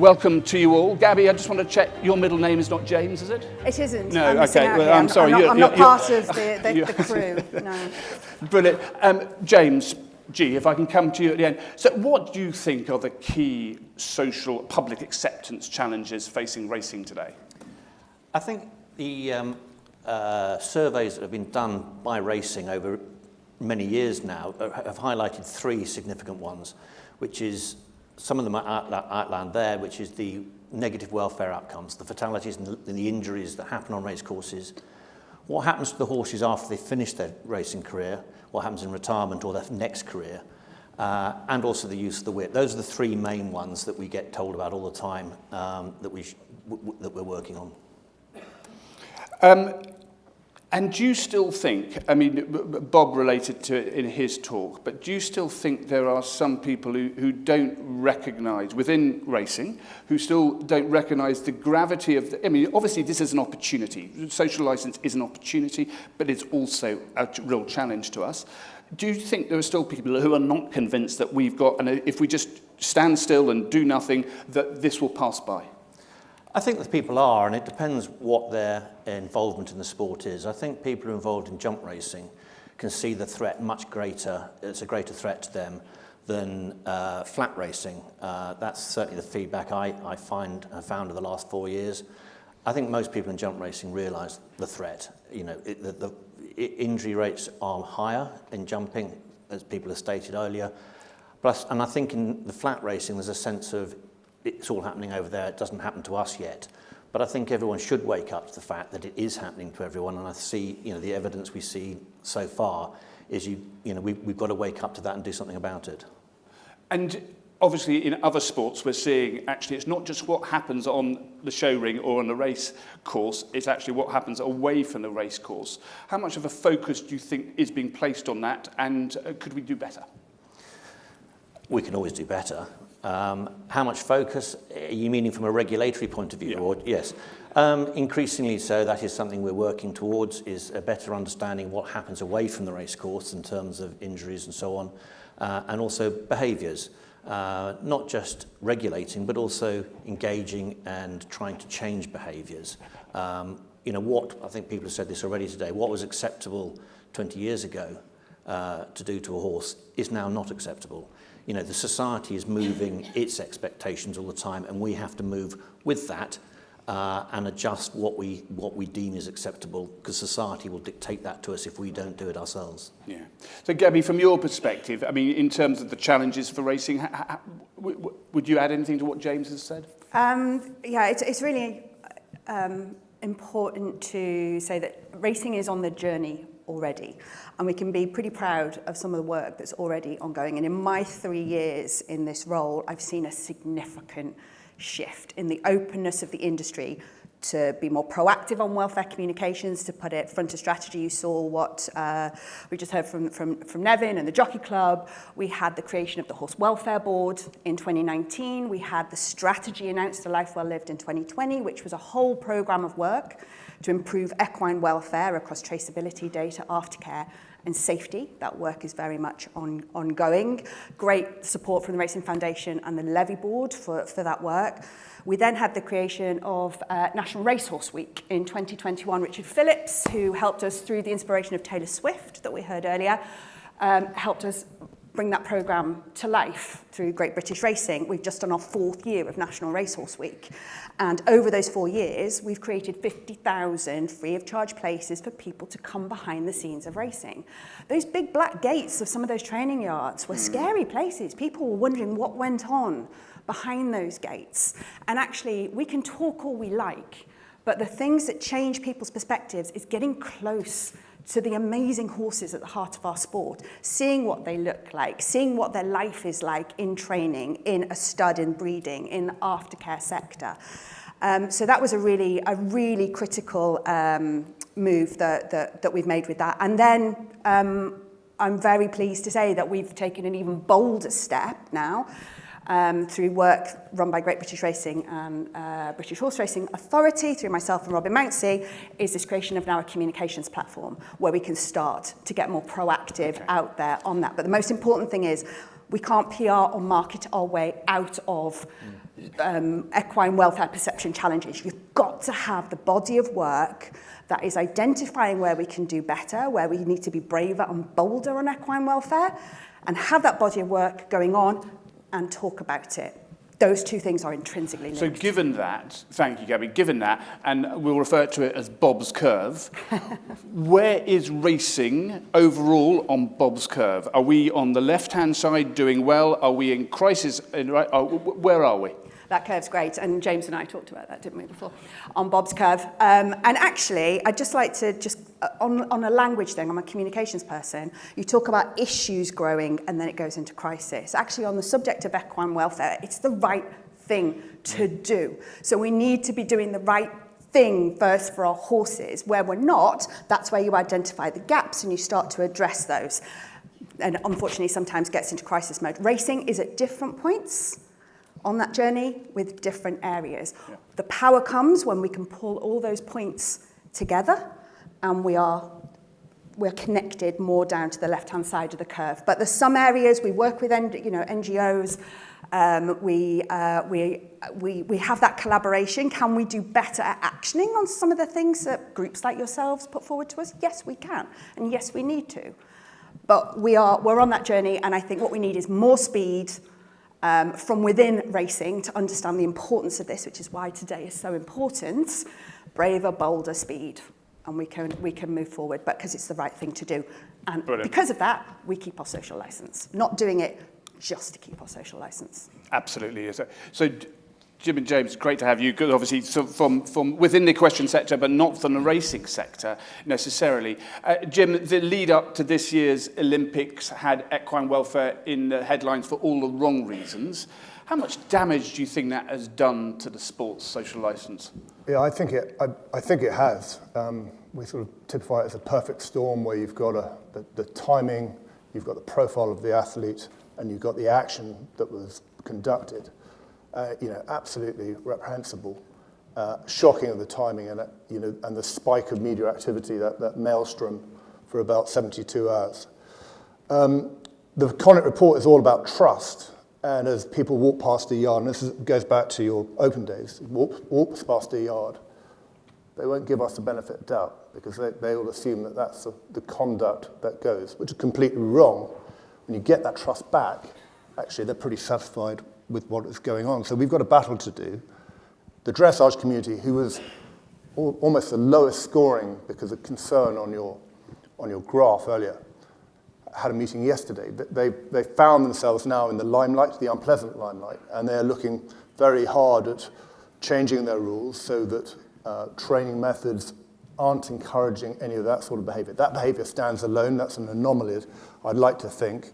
welcome to you all. Gabby, I just want to check, your middle name is not James, is it? It isn't. No, I'm missing okay, out well, here. I'm sorry. I'm not part of the crew, no. Brilliant. James, G, if I can come to you at the end. So what do you think are the key social public acceptance challenges facing racing today? I think the surveys that have been done by racing over many years now have highlighted three significant ones, which is, some of them are outlined there, which is the negative welfare outcomes, the fatalities and the injuries that happen on race courses, what happens to the horses after they finish their racing career, what happens in retirement or their next career, and also the use of the whip. Those are the three main ones that we get told about all the time that we're working on. And do you still think, I mean, Bob related to it in his talk, but do you still think there are some people who don't recognise, within racing, who still don't recognise the gravity of I mean, obviously this is an opportunity. Social licence is an opportunity, but it's also a real challenge to us. Do you think there are still people who are not convinced that we've got, and if we just stand still and do nothing, that this will pass by? I think that people are, and it depends what their involvement in the sport is. I think people who are involved in jump racing can see the threat much greater, it's a greater threat to them than flat racing. That's certainly the feedback I found in the last 4 years. I think most people in jump racing realise the threat. You know, the injury rates are higher in jumping, as people have stated earlier. Plus, and I think in the flat racing there's a sense of it's all happening over there, it doesn't happen to us yet. But I think everyone should wake up to the fact that it is happening to everyone, and I see, you know, the evidence we see so far is we've got to wake up to that and do something about it. And obviously in other sports we're seeing actually it's not just what happens on the show ring or on the race course, it's actually what happens away from the race course. How much of a focus do you think is being placed on that, and could we do better? We can always do better. How much focus, are you meaning from a regulatory point of view? Yeah. Or, yes. Increasingly so, that is something we're working towards, is a better understanding what happens away from the race course in terms of injuries and so on, and also behaviours. Not just regulating, but also engaging and trying to change behaviours. What, I think people have said this already today, what was acceptable 20 years ago to do to a horse is now not acceptable. You know, the society is moving its expectations all the time, and we have to move with that and adjust what we deem is acceptable, because society will dictate that to us if we don't do it ourselves. Yeah. So, Gabby, from your perspective, I mean, in terms of the challenges for racing, would you add anything to what James has said? It's really important to say that racing is on the journey already, and we can be pretty proud of some of the work that's already ongoing. And in my 3 years in this role, I've seen a significant shift in the openness of the industry to be more proactive on welfare communications, to put it front of strategy. You saw what we just heard from Nevin and the Jockey Club. We had the creation of the Horse Welfare Board in 2019. We had the strategy announced to Life Well Lived in 2020, which was a whole programme of work to improve equine welfare across traceability, data, aftercare and safety. That work is very much ongoing. Great support from the Racing Foundation and the Levy Board for that work. We then had the creation of National Racehorse Week in 2021. Richard Phillips, who helped us through the inspiration of Taylor Swift that we heard earlier, helped us bring that programme to life through Great British Racing. We've just done our 4th year of National Racehorse Week. And over those 4 years, we've created 50,000 free of charge places for people to come behind the scenes of racing. Those big black gates of some of those training yards were scary places. People were wondering what went on behind those gates. And actually, we can talk all we like, but the things that change people's perspectives is getting close to the amazing horses at the heart of our sport, seeing what they look like, seeing what their life is like in training, in a stud, in breeding, in the aftercare sector. So that was a really critical move that we've made with that. And then I'm very pleased to say that we've taken an even bolder step now through work run by Great British Racing and British Horse Racing Authority, through myself and Robin Mounsey, is this creation of now a communications platform where we can start to get more proactive out there on that. But the most important thing is we can't PR or market our way out of equine welfare perception challenges. You've got to have the body of work that is identifying where we can do better, where we need to be braver and bolder on equine welfare, and have that body of work going on and talk about it. Those two things are intrinsically linked. So given that, thank you, Gabby, given that, and we'll refer to it as Bob's Curve, where is racing overall on Bob's Curve? Are we on the left-hand side doing well? Are we in crisis? Where are we? That curve's great, and James and I talked about that, didn't we, before, on Bob's Curve. And actually, I'd just like to on a language thing, I'm a communications person, you talk about issues growing and then it goes into crisis. Actually, on the subject of equine welfare, it's the right thing to do. So we need to be doing the right thing first for our horses. Where we're not, that's where you identify the gaps and you start to address those. And unfortunately, sometimes gets into crisis mode. Racing is at different points on that journey with different areas. Yeah. The power comes when we can pull all those points together and we're connected more down to the left-hand side of the curve. But there's some areas we work with, NGOs. We have that collaboration. Can we do better at actioning on some of the things that groups like yourselves put forward to us? Yes, we can, and yes, we need to. But we're on that journey, and I think what we need is more speed from within racing to understand the importance of this, which is why today is so important. Braver, bolder, speed. And we can move forward, but because it's the right thing to do. And Brilliant. Because of that, we keep our social license. Not doing it just to keep our social license. Absolutely. So Jim and James, great to have you. Good, obviously, from within the equestrian sector, but not from the racing sector necessarily. Jim, the lead up to this year's Olympics had equine welfare in the headlines for all the wrong reasons. How much damage do you think that has done to the sport's social license? Yeah, I think it has. We sort of typify it as a perfect storm where you've got the timing, you've got the profile of the athlete, and you've got the action that was conducted. Absolutely reprehensible, shocking of the timing, and and the spike of media activity, that maelstrom for about 72 hours. The Connacht report is all about trust. And as people walk past a yard, and this goes back to your open days, walks past a yard, they won't give us the benefit of doubt because they will assume that that's the conduct that goes, which is completely wrong. When you get that trust back, actually they're pretty satisfied with what is going on. So we've got a battle to do. The dressage community, who was almost the lowest scoring because of concern on your graph earlier, had a meeting yesterday. They found themselves now in the limelight, the unpleasant limelight, and they're looking very hard at changing their rules so that training methods aren't encouraging any of that sort of behavior. That behavior stands alone. That's an anomaly, I'd like to think.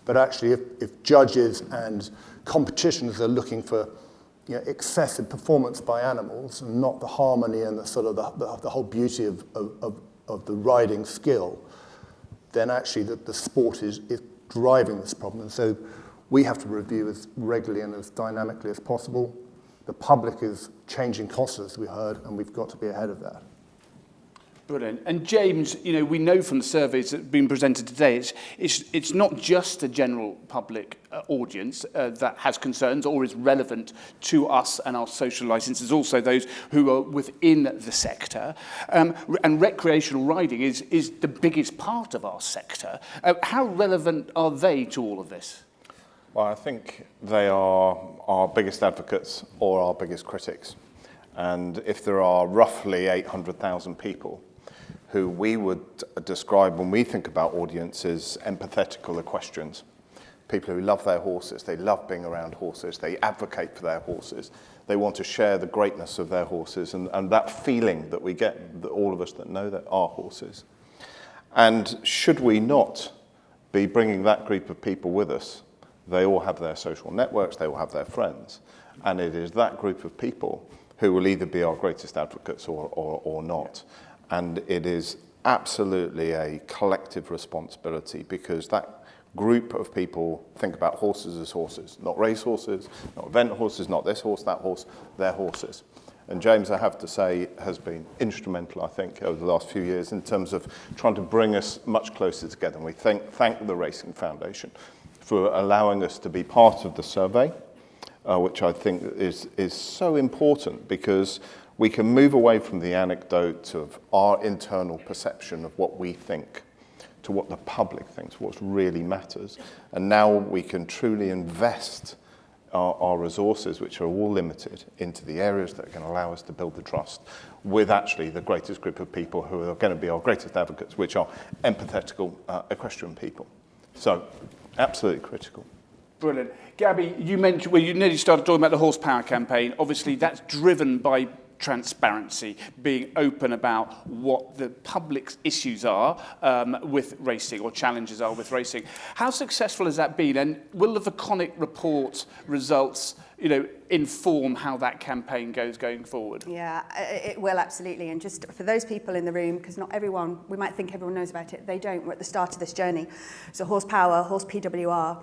But actually, if judges and competitions are looking for excessive performance by animals and not the harmony and the sort of the whole beauty of the riding skill, then actually the sport is driving this problem. And so we have to review as regularly and as dynamically as possible. The public is changing costs, as we heard, and we've got to be ahead of that. Brilliant. And James, we know from the surveys that have been presented today, it's not just the general public audience that has concerns or is relevant to us and our social licence. There's also those who are within the sector. And recreational riding is the biggest part of our sector. How relevant are they to all of this? Well, I think they are our biggest advocates or our biggest critics. And if there are roughly 800,000 people who we would describe when we think about audiences empathetical equestrians, people who love their horses, they love being around horses, they advocate for their horses, they want to share the greatness of their horses and that feeling that we get, all of us that know that our horses. And should we not be bringing that group of people with us? They all have their social networks, they all have their friends, and it is that group of people who will either be our greatest advocates or not. And it is absolutely a collective responsibility because that group of people think about horses as horses, not race horses, not event horses, not this horse, that horse, they're horses. And James, I have to say, has been instrumental, I think, over the last few years in terms of trying to bring us much closer together. And we thank the Racing Foundation for allowing us to be part of the survey. which I think is so important, because we can move away from the anecdote of our internal perception of what we think to what the public thinks, what really matters. And now we can truly invest our resources, which are all limited, into the areas that can allow us to build the trust with actually the greatest group of people who are going to be our greatest advocates, which are empathetical equestrian people. So, absolutely critical. Brilliant. Gabby, you mentioned, well, you nearly started talking about the horsepower campaign. Obviously, that's driven by transparency, being open about what the public's issues are with racing, or challenges are with racing. How successful has that been? And will the Vaconic report results, inform how that campaign goes going forward? Yeah, it will, absolutely. And just for those people in the room, because not everyone, we might think everyone knows about it, they don't. We're at the start of this journey. So Horsepower, Horse PWR,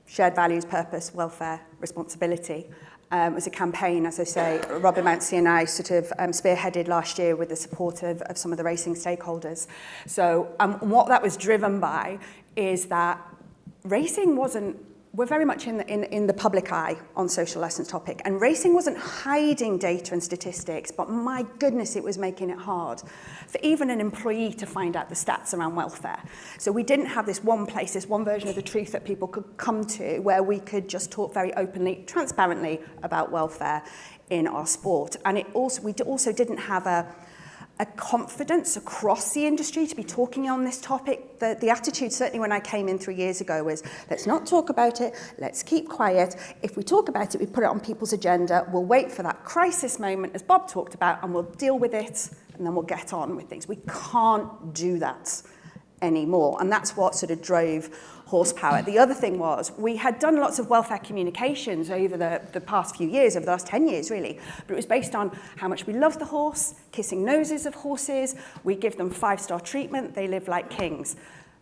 shared values, purpose, welfare, responsibility. Was a campaign, as I say, Robin Mountsie and I sort of spearheaded last year with the support of some of the racing stakeholders. So what that was driven by is that racing we're very much in the public eye on social license topic, and racing wasn't hiding data and statistics, but my goodness, it was making it hard for even an employee to find out the stats around welfare. So we didn't have this one place, this one version of the truth that people could come to where we could just talk very openly, transparently about welfare in our sport. And we also didn't have a confidence across the industry to be talking on this topic. The attitude, certainly when I came in 3 years ago, was let's not talk about it, let's keep quiet. If we talk about it, we put it on people's agenda, we'll wait for that crisis moment, as Bob talked about, and we'll deal with it, and then we'll get on with things. We can't do that anymore, and that's what sort of drove Horsepower. The other thing was, we had done lots of welfare communications over the past few years, over the last 10 years really, but it was based on how much we love the horse, kissing noses of horses, we give them 5-star treatment, they live like kings.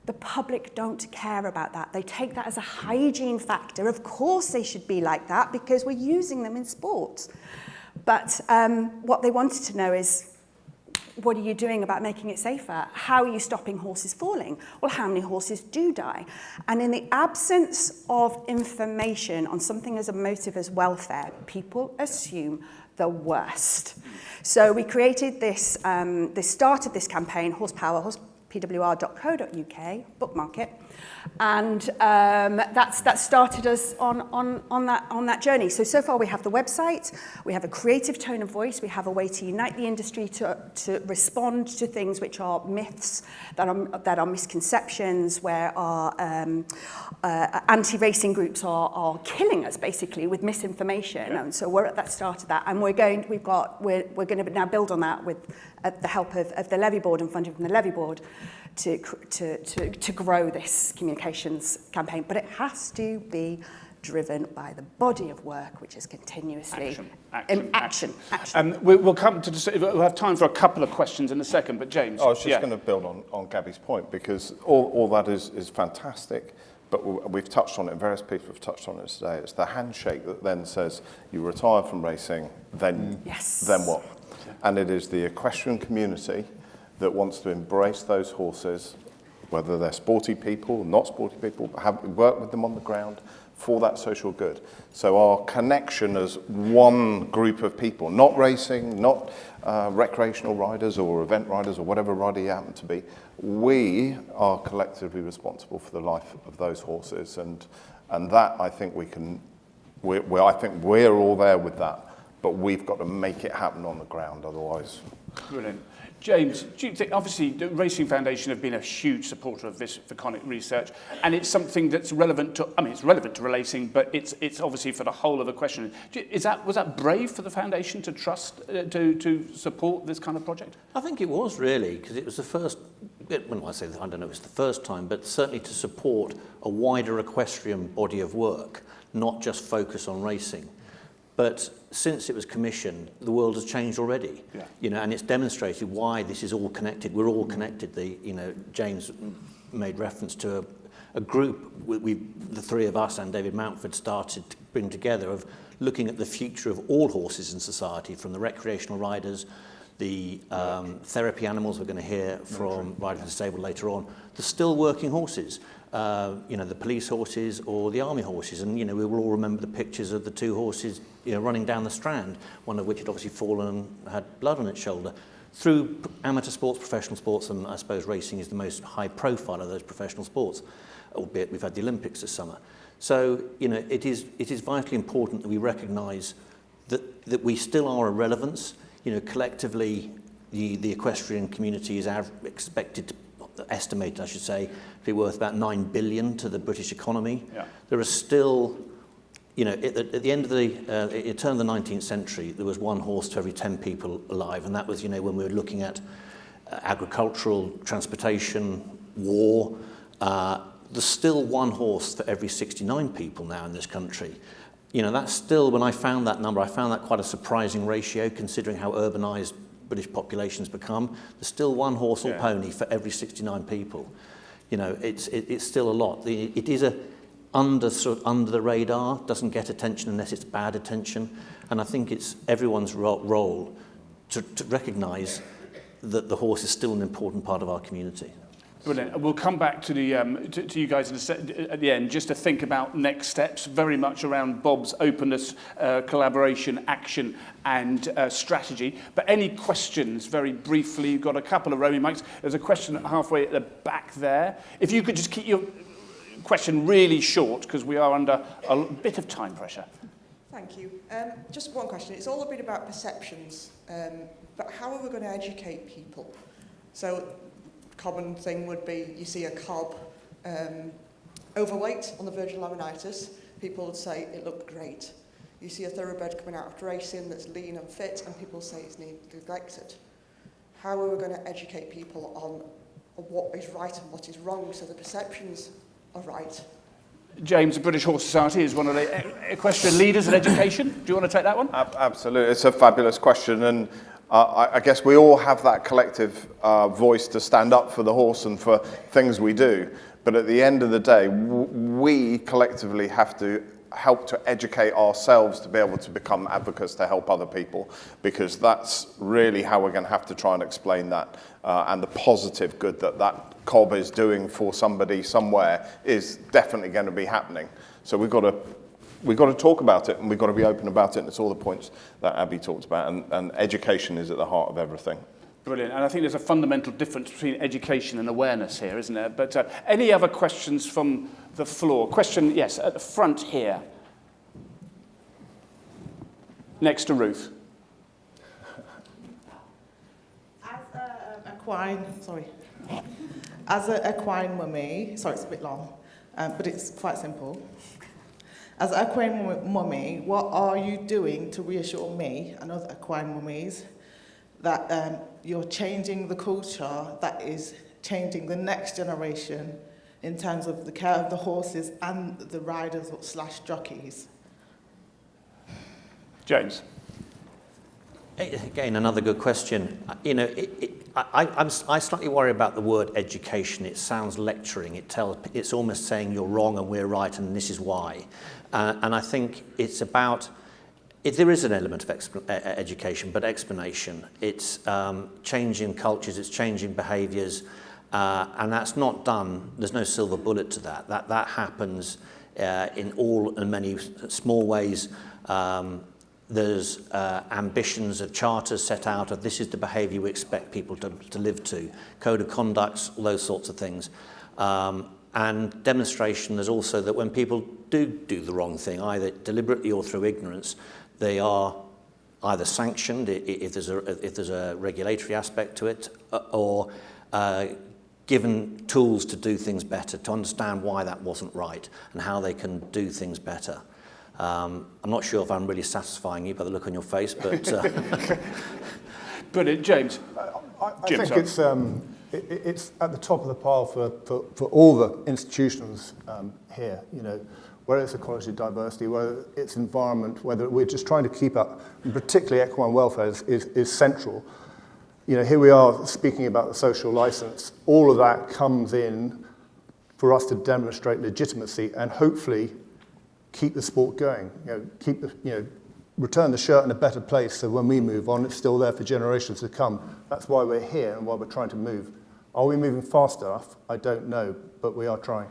The public don't care about that. They take that as a hygiene factor. Of course they should be like that because we're using them in sport. But what they wanted to know is, what are you doing about making it safer? How are you stopping horses falling? Well, how many horses do die? And in the absence of information on something as emotive as welfare, people assume the worst. So we created this started this campaign, Horsepower, horsepwr.co.uk, bookmark it, and that started us on that journey. So far we have the website, we have a creative tone of voice, we have a way to unite the industry to respond to things which are myths, that are misconceptions, where our anti-racing groups are killing us basically with misinformation. Yeah. And so we're at that start of that, and we're going to now build on that with the help of the Levy Board and funding from the Levy Board to grow this communications campaign. But it has to be driven by the body of work, which is continuously action. We'll come to we'll have time for a couple of questions in a second, but James. I was just going to build on Gabby's point, because all that is fantastic, but we've touched on it, various people have touched on it today. It's the handshake that then says you retire from racing, then what? And it is the equestrian community that wants to embrace those horses, whether they're sporty people, not sporty people, but work with them on the ground for that social good. So our connection as one group of people, not racing, not recreational riders or event riders or whatever rider you happen to be, we are collectively responsible for the life of those horses, and that I think I think we're all there with that, but we've got to make it happen on the ground, otherwise. Brilliant. James, do you think, obviously the Racing Foundation have been a huge supporter of this Vaconic research, and it's something that's relevant to, it's relevant to racing, but it's obviously for the whole of the question. Was that brave for the foundation to trust, to support this kind of project? I think it was really, because it was the first, when I say that, I don't know if it's the first time, but certainly to support a wider equestrian body of work, not just focus on racing. But since it was commissioned, the world has changed already. Yeah. And it's demonstrated why this is all connected. We're all connected. James made reference to a group the three of us and David Mountford started to bring together, of looking at the future of all horses in society, from the recreational riders the therapy animals we're going to hear from Riding for the Disabled later on. They're still working horses, the police horses or the army horses. And, we will all remember the pictures of the two horses, running down the Strand, one of which had obviously fallen and had blood on its shoulder. Through amateur sports, professional sports, and I suppose racing is the most high profile of those professional sports, albeit we've had the Olympics this summer. So, it is vitally important that we recognise that we still are a relevance. Collectively, the equestrian community is estimated, to be worth about 9 billion to the British economy. Yeah. There are still, at the end of the turn of the 19th century, there was one horse to every 10 people alive, and that was, when we were looking at agricultural, transportation, war. There's still one horse for every 69 people now in this country. That's still, when I found that number, I found that quite a surprising ratio, considering how urbanised British populations become. There's still one horse or pony for every 69 people. It's still a lot. It is under the radar, doesn't get attention unless it's bad attention. And I think it's everyone's role to recognise that the horse is still an important part of our community. Brilliant. We'll come back to the to you guys at the end, just to think about next steps, very much around Bob's openness, collaboration, action, and strategy. But any questions, very briefly? You've got a couple of roaming mics. There's a question halfway at the back there. If you could just keep your question really short, because we are under a bit of time pressure. Thank you. Just one question. It's all a bit about perceptions, but how are we going to educate people? So, common thing would be you see a cob overweight on the verge of laminitis, people would say it looked great. You see a thoroughbred coming out of racing that's lean and fit, and people say it's neglected. How are we going to educate people on what is right and what is wrong, so the perceptions are right? James, the British Horse Society is one of the equestrian leaders in education. Do you want to take that one? Absolutely. It's a fabulous question, and I guess we all have that collective voice to stand up for the horse and for things we do. But at the end of the day, we collectively have to help to educate ourselves to be able to become advocates to help other people, because that's really how we're going to have to try and explain that. And the positive good that cob is doing for somebody somewhere is definitely going to be happening. So we've got to talk about it, and we've got to be open about it, and it's all the points that Abby talked about, and education is at the heart of everything. Brilliant, and I think there's a fundamental difference between education and awareness here, isn't there? But any other questions from the floor? Question, yes, at the front here. Next to Ruth. As an equine mummy, sorry, it's a bit long, but it's quite simple. As an equine mummy, what are you doing to reassure me and other equine mummies that you're changing the culture that is changing the next generation in terms of the care of the horses and the riders / jockeys? James. Again, another good question. I slightly worry about the word education. It sounds lecturing. It's almost saying you're wrong and we're right and this is why. And I think it's about, there is an element of education, but explanation. It's changing cultures, it's changing behaviours, and that's not done. There's no silver bullet to that. That happens in many small ways. There's ambitions of charters set out of this is the behaviour we expect people to live to, code of conducts, all those sorts of things. And demonstration, there's also that when people do the wrong thing, either deliberately or through ignorance, they are either sanctioned if there's a regulatory aspect to it, or given tools to do things better, to understand why that wasn't right and how they can do things better. I'm not sure if I'm really satisfying you by the look on your face, but... Brilliant. James? I think it's at the top of the pile for all the institutions here, whether it's ecology, diversity, whether it's environment, whether we're just trying to keep up, and particularly equine welfare is central. Here we are speaking about the social license. All of that comes in for us to demonstrate legitimacy and hopefully keep the sport going, keep return the shirt in a better place so when we move on, it's still there for generations to come. That's why we're here and why we're trying to move. Are we moving fast enough? I don't know, but we are trying.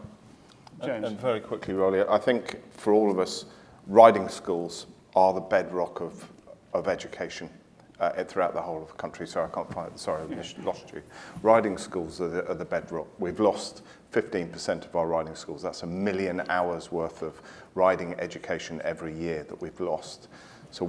James. And very quickly, Rolly, I think for all of us, riding schools are the bedrock of education throughout the whole of the country. Sorry, I can't find it. Sorry, I lost you. Riding schools are the bedrock. We've lost 15% of our riding schools. That's 1 million hours worth of riding education every year that we've lost. So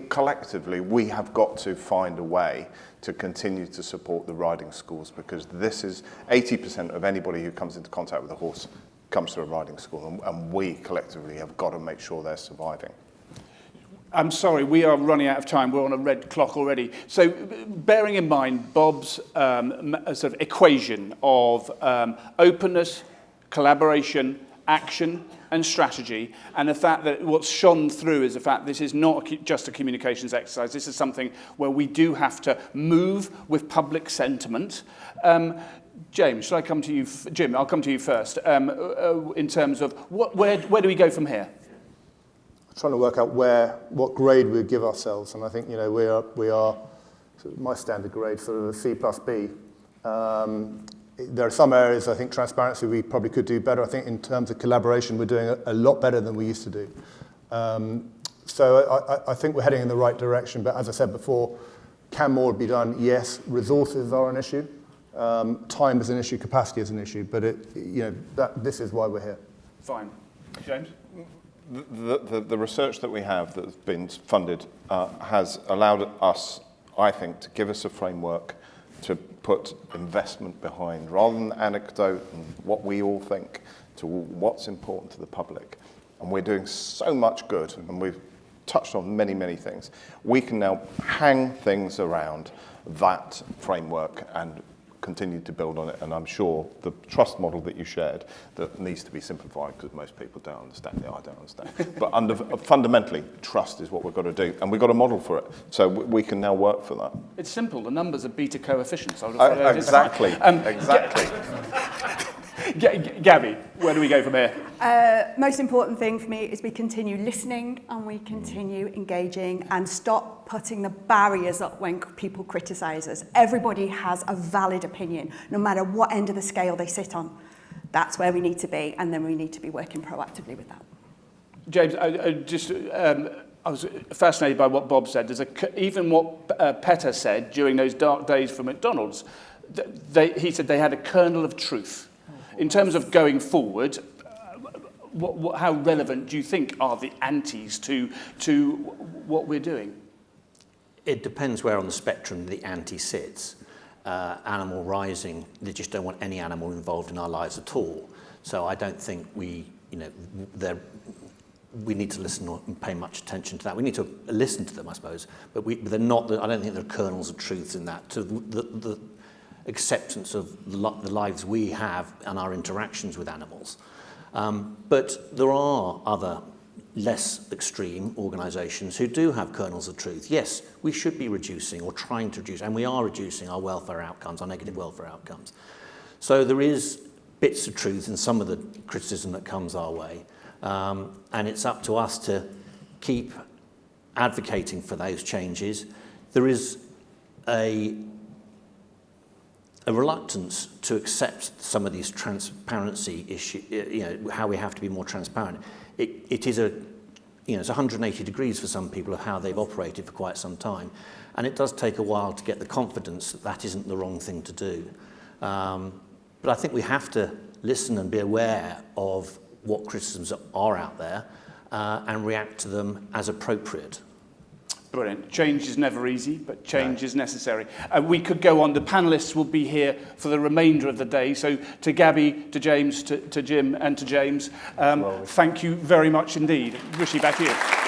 collectively, we have got to find a way to continue to support the riding schools, because this is 80% of anybody who comes into contact with a horse comes to a riding school, and we collectively have got to make sure they're surviving. I'm sorry, we are running out of time. We're on a red clock already. So bearing in mind Bob's sort of equation of openness, collaboration, action and strategy, and the fact that what's shone through is the fact this is not just a communications exercise. This is something where we do have to move with public sentiment. James, should I come to you? Jim, I'll come to you first. In terms of where do we go from here? Trying to work out what grade we give ourselves, and I think we are sort of my standard grade, sort of a C plus B. There are some areas I think transparency we probably could do better. I think in terms of collaboration we're doing a lot better than we used to do. So I think we're heading in the right direction. But as I said before, can more be done? Yes. Resources are an issue. Time is an issue. Capacity is an issue. But this is why we're here. Fine, James. The research that we have that's been funded has allowed us, I think, to give us a framework to put investment behind, rather than anecdote and what we all think, to what's important to the public. And we're doing so much good, and we've touched on many, many things. We can now hang things around that framework and continue to build on it, and I'm sure the trust model that you shared that needs to be simplified, because most people don't understand it. I don't understand. But fundamentally, trust is what we've got to do, and we've got a model for it. So we can now work for that. It's simple. The numbers are beta coefficients. Exactly. Exactly. Gabby, where do we go from here? Most important thing for me is we continue listening and we continue engaging and stop putting the barriers up when people criticise us. Everybody has a valid opinion, no matter what end of the scale they sit on. That's where we need to be, and then we need to be working proactively with that. James, I was fascinated by what Bob said. Even what Petter said during those dark days for McDonald's, he said they had a kernel of truth. In terms of going forward, how relevant do you think are the antis to what we're doing? It depends where on the spectrum the anti sits. Animal rising, they just don't want any animal involved in our lives at all. So I don't think we need to listen and pay much attention to that. We need to listen to them, I suppose, but they're not. I don't think there are kernels of truth in that. To the acceptance of the lives we have and our interactions with animals. But there are other less extreme organisations who do have kernels of truth. Yes, we should be reducing or trying to reduce, and we are reducing our welfare outcomes, our negative welfare outcomes. So there is bits of truth in some of the criticism that comes our way, and it's up to us to keep advocating for those changes. There is a reluctance to accept some of these transparency issues, how we have to be more transparent. It is it's 180 degrees for some people of how they've operated for quite some time, and it does take a while to get the confidence that that isn't the wrong thing to do. But I think we have to listen and be aware of what criticisms are out there and react to them as appropriate. Brilliant. Change is never easy, but change is necessary. We could go on. The panellists will be here for the remainder of the day. So to Gabby, to James, to Jim and to James, thank you very much indeed. Rishi, back to you.